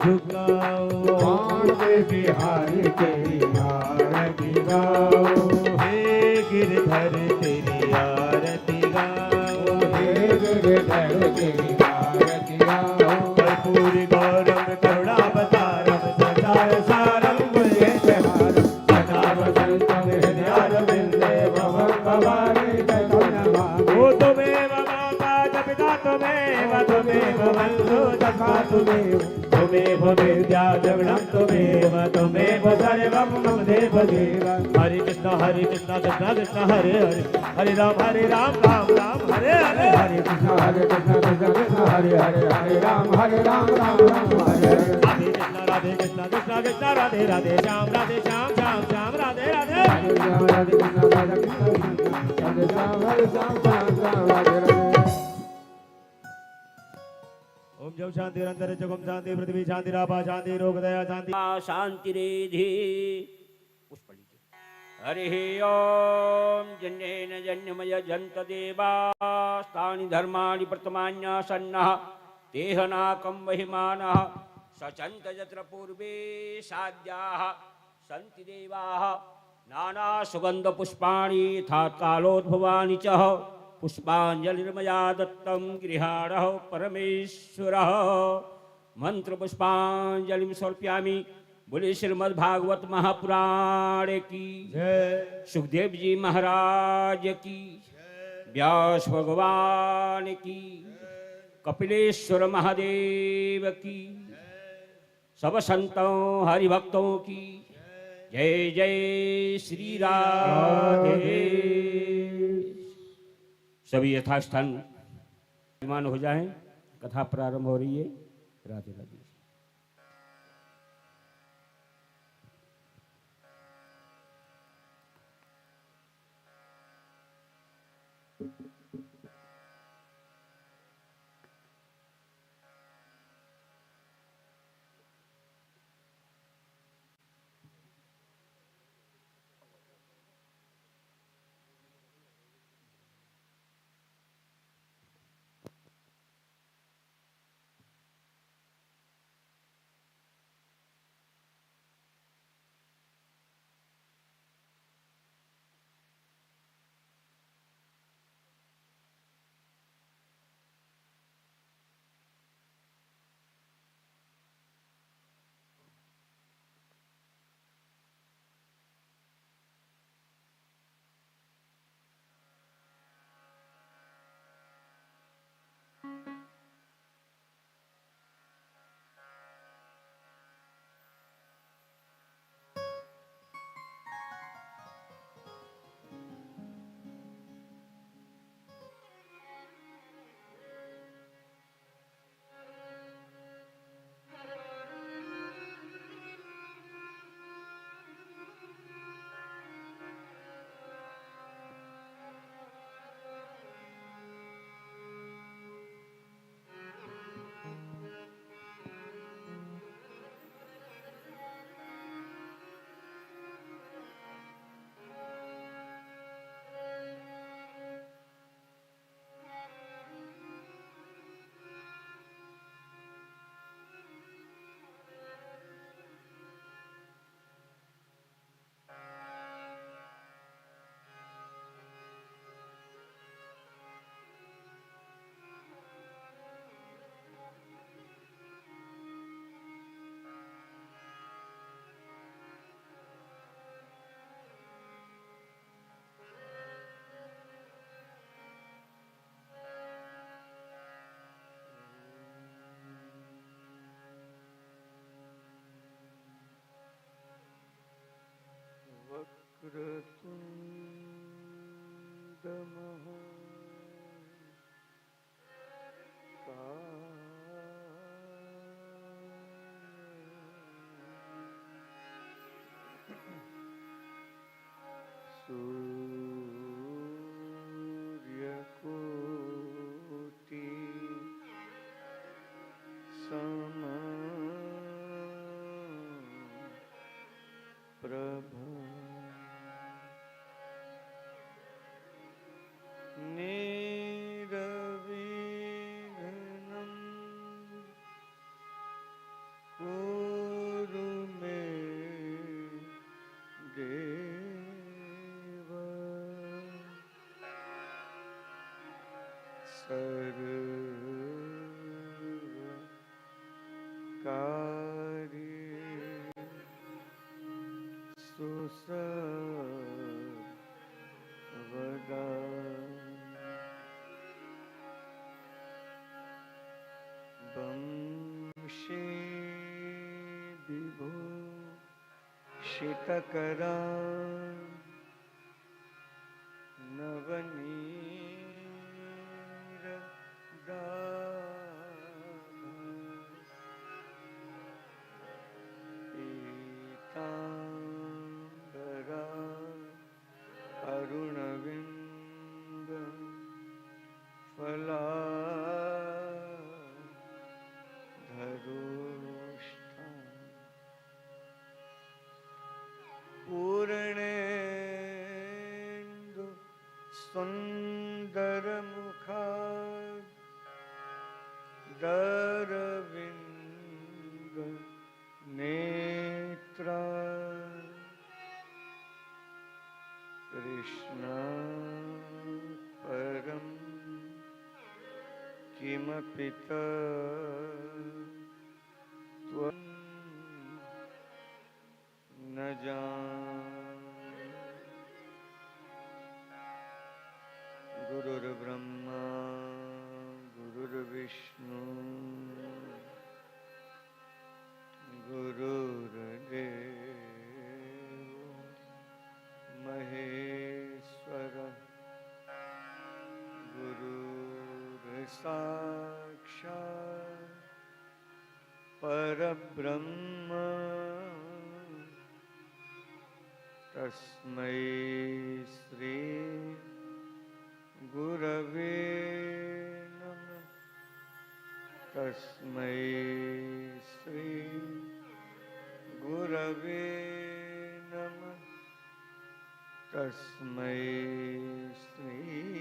झुकाओ मानवे बिहारी तेरी आरती गाओ, हे गिरधर तेरी आरती गाओ, हे गिरधर तेरी आरती गाओ। कर्पूरी गौरम करुणावतारम संसार सारम भुजगेन्द्रहारं सदा वसन्तं हृदयारविन्दे भवं भवानी नमामि। ओ तुमेव माता च पिता तुमेव तुमेव बन्धु सखा तुमेव तुमेव विद्या जगणं तुमेव तुमेव सर्वं मम देव देव। हरे कृष्ण कृष्ण कृष्ण हरे हरे हरे राम राम राम हरे हरे। हरे कृष्ण कृष्ण कृष्ण हरे हरे हरे राम राम राम हरे हरे। राधे कृष्ण कृष्ण कृष्ण राधे राधे श्याम श्याम श्याम राधे राधे। हरे कृष्ण राधे कृष्ण हरे श्याम श्याम राधे राधे। ओम जब शांति निरंतर जगम शांति पृथ्वी शांति रापा शांति रोग दया शांति शांति रेधि पुष्प लीजिए। हरि ओम जन्येन जन्यमय जंत देवास्तानि धर्माणि प्रतमान्यासन्नः तेहनाकं महिमानः सचन्त यत्र पूर्वे साध्याः सन्ति देवाः नाना सुगंध पुष्पाणि यथा कालोद्भवानि च पुष्पांजलिर्मया दत्तं गृहाणः परमेश्वरः। मंत्र पुष्पांजलि समर्पयामि। बोले श्रीमद्भागवत महापुराण की जय, सुखदेव जी महाराज की, व्यास भगवान की, कपिलेश्वर महादेव की, सब संतों हरिभक्तों की जय जय श्री राधे। सभी यथास्थान विमान हो जाएं। कथा प्रारंभ हो रही है। राधे राधे। सूर्यकोटि समप्रभ निर्विघ्नं कार्य सुसवदा वंशे विभूषितकरा पीताम्बरा अरुणविन्द फलाधरोष्ठा पूर्णेन्दु सुन्दरमुखा दरविन्द नेत्रा कृष्णा परं किमपि त्वं न जानासि। गुरुर्ब्रह्मा गुरुर्विष्णु गुरुर्देवो महेश्वर गुरुर्साक्षात् परब्रह्म तस्मै श्री गुरवे नमः। तस्मै श्री गुरवे नमः। तस्मै श्री